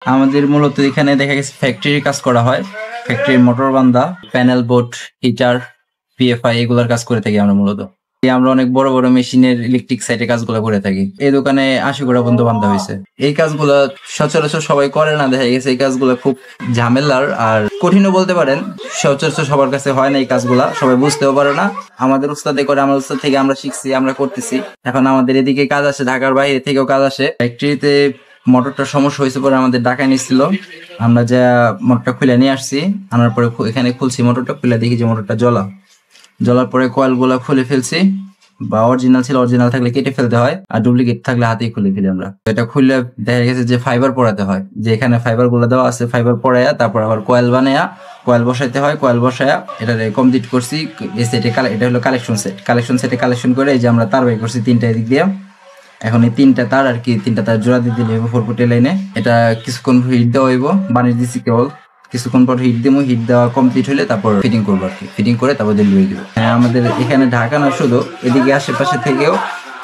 আমাদের মূলত এখানে দেখা গেছে ফ্যাক্টরির কাজ করা হয়। ফ্যাক্টরির মোটর বান্ধা, প্যানেল বোর্ড, হিটার, পিএফআই এগুলার কাজ করে থাকি আমরা মূলত। আমরা অনেক বড় বড় মেশিনের ইলেকট্রিক সাইডে কাজগুলো করে থাকি। এই দোকানে 80 কোটি পর্যন্ত বান্ধা হয়েছে। এই কাজগুলো সচরাচর সবাই করে না, দেখা গেছে এই কাজগুলো খুব ঝামেলার আর কঠিনও বলতে পারেন। সচরাচর সবার কাছে হয় না এই কাজগুলা, সবাই বুঝতেও পারে না। আমাদের উস্তাদে করে, আমার উস্তাদ থেকে আমরা শিখছি, আমরা করতেছি। এখন আমাদের এদিকে কাজ আসে, ঢাকার বাইরে থেকেও কাজ আসে। ফ্যাক্টরিতে মোটরটার সমস্যা হয়েছে পরে আমাদের ঢাকায় নিচ্ছিল, আমরা যা মোটরটা খুলে নিয়ে আসছি। আনার পরে এখানে খুলছি মোটরটা, খুলে দেখি যে মোটরটা জ্বলার পরে কয়েল গুলা খুলে ফেলছি, বা অরিজিনাল ছিল, অরিজিনাল থাকলে কেটে ফেলতে হয়, আর ডুপ্লিকেট থাকলে হাতেই খুলে ফেলি আমরা। এটা খুললে দেখা গেছে যে ফাইবার পরাতে হয়, যে এখানে ফাইবার গুলো দেওয়া আছে, ফাইবার পরাইয়া তারপর আবার কয়েল বানাইয়া কয়েল বসাইতে হয়। কয়েল বসাইয়া এটা কমপ্লিট করছি। এই সেটে এটা হলো কালেকশন সেটে কালেকশন করে এই যে আমরা তার বাই করছি 3টা দিক দিয়ে। এখন এই 3টা তার আর কি, 3টা তার জোড়া দিয়ে দিলে 440 লাইনে। এটা কিছুক্ষণ হিট দেওয়া হইব, বানিয়ে দিচ্ছি কেবল। কিছুক্ষণ পর হিট দিব, হিট দেওয়া কমপ্লিট হলে তারপর ফিটিং করবো আর কি। ফিটিং করে তারপর ডেলিভারি দিব। হ্যাঁ, আমাদের এখানে ঢাকা না শুধু, এদিকে আশেপাশে থেকেও,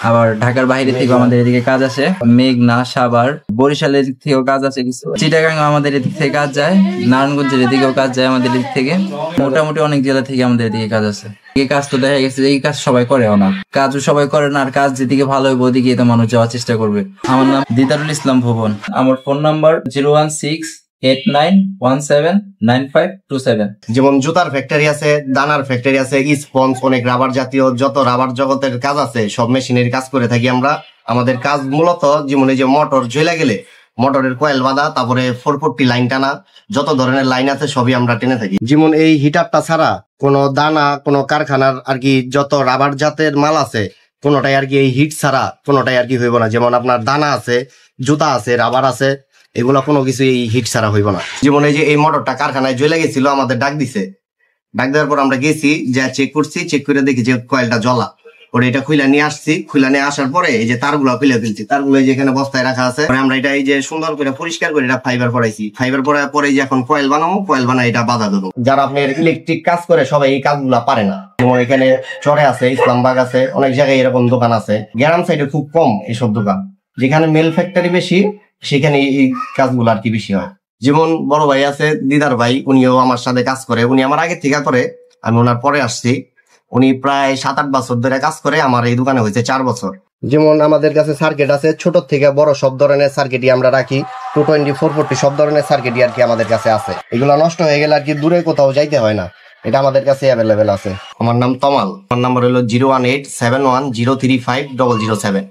আবার ঢাকার বাইরে থেকেও আমাদের এদিকে কাজ আসে। মেঘনা, সাভার, বরিশালের দিক থেকেও কাজ আছে কিছু। চিটাগাং আমাদের এদিক থেকে কাজ যায়, নারায়ণগঞ্জের এদিকেও কাজ যায় আমাদের এদিক থেকে। মোটামুটি অনেক জেলা থেকে আমাদের এদিকে কাজ আছে। এই কাজ তো দেখা গেছে এই কাজ সবাই করেও না, কাজও সবাই করে না। আর কাজ যেদিকে ভালো হবে ওদিকে তো মানুষ যাওয়ার চেষ্টা করবে। আমার নাম দিদারুল ইসলাম ভুবন। আমার ফোন নাম্বার 01689179527। যেমন জুতার ফ্যাক্টরি আছে, দানার ফ্যাক্টরি আছে, স্পঞ্জ, অনেক রাবার জাতীয় যত রাবার জগতের কাজ আছে সব মেশিনের কাজ করে থাকি আমরা। আমাদের কাজ মূলত যেমন এই যে মোটর জ্বলে গেলে মোটরের কয়েল বাঁধা, তারপরে 440 লাইন টানা, যত ধরনের লাইন আছে সবই আমরা টেনে থাকি। যেমন এই হিটারটা ছাড়া কোনো দানা, কোনো কারখানার আর কি যত রাবার জাতের মাল আছে কোনোটাই আর কি এই হিট ছাড়া কোনোটাই আর কি হইব না। যেমন আপনার দানা আছে, জুতা আছে, রাবার আছে, এগুলো কোনো কিছু এই হিট ছাড়া হইব না। যেমন এই যে এই মোটরটা কারখানায় জ্বলে গেছিল, আমাদের ডাক দিছে, ডাক দেওয়ার পর আমরা গেছি, যা চেক করছি, চেক করে দেখি যে কয়েলটা জ্বলা। পরে এটা খুলে নিয়ে আসছি, খুলে নিয়ে আসার পরে এই যে তারগুলো খুলে ফেলছি, তারগুলো যেখানে বস্তায় রাখা আছে। পরে আমরা এটা এই যে সুন্দর করে পরিষ্কার করে এটা ফাইবার পরাইছি। ফাইবার পরার পরে যে এখন কয়েল বানাবো, কয়েল বানাই এটা বাধা দেবো। যারা আপনার ইলেকট্রিক কাজ করে সবাই এই কাজগুলো পারে না। যেমন এখানে চরে আছে, ইসলামবাগ আছে, অনেক জায়গায় এরকম দোকান আছে। গ্রাম সাইডে খুব কম এইসব দোকান, যেখানে মেল ফ্যাক্টরি বেশি সেখানে এই কাজগুলো আর কি বেশি হয়। যেমন বড় ভাই আছে, দিদার ভাই, উনিও আমার সাথে কাজ করে। উনি আমার আগে থেকে করে, আমি ওনার পরে আসছি। উনি প্রায় 7-8 বছর ধরে কাজ করে, আমার এই দোকানে হয়েছে 4 বছর। যেমন আমাদের কাছে সার্কিট আছে, ছোট থেকে বড় সব ধরনের সার্কিটই আমরা রাখি। 220, 440 সব ধরনের সার্কিটই আর কি আমাদের কাছে আছে। এগুলো নষ্ট হয়ে গেলে আর কি দূরে কোথাও যাইতে হয় না, এটা আমাদের কাছে অ্যাভেলেবেল আছে। আমার নাম তমাল। আমার নাম্বার হলো 01871035007।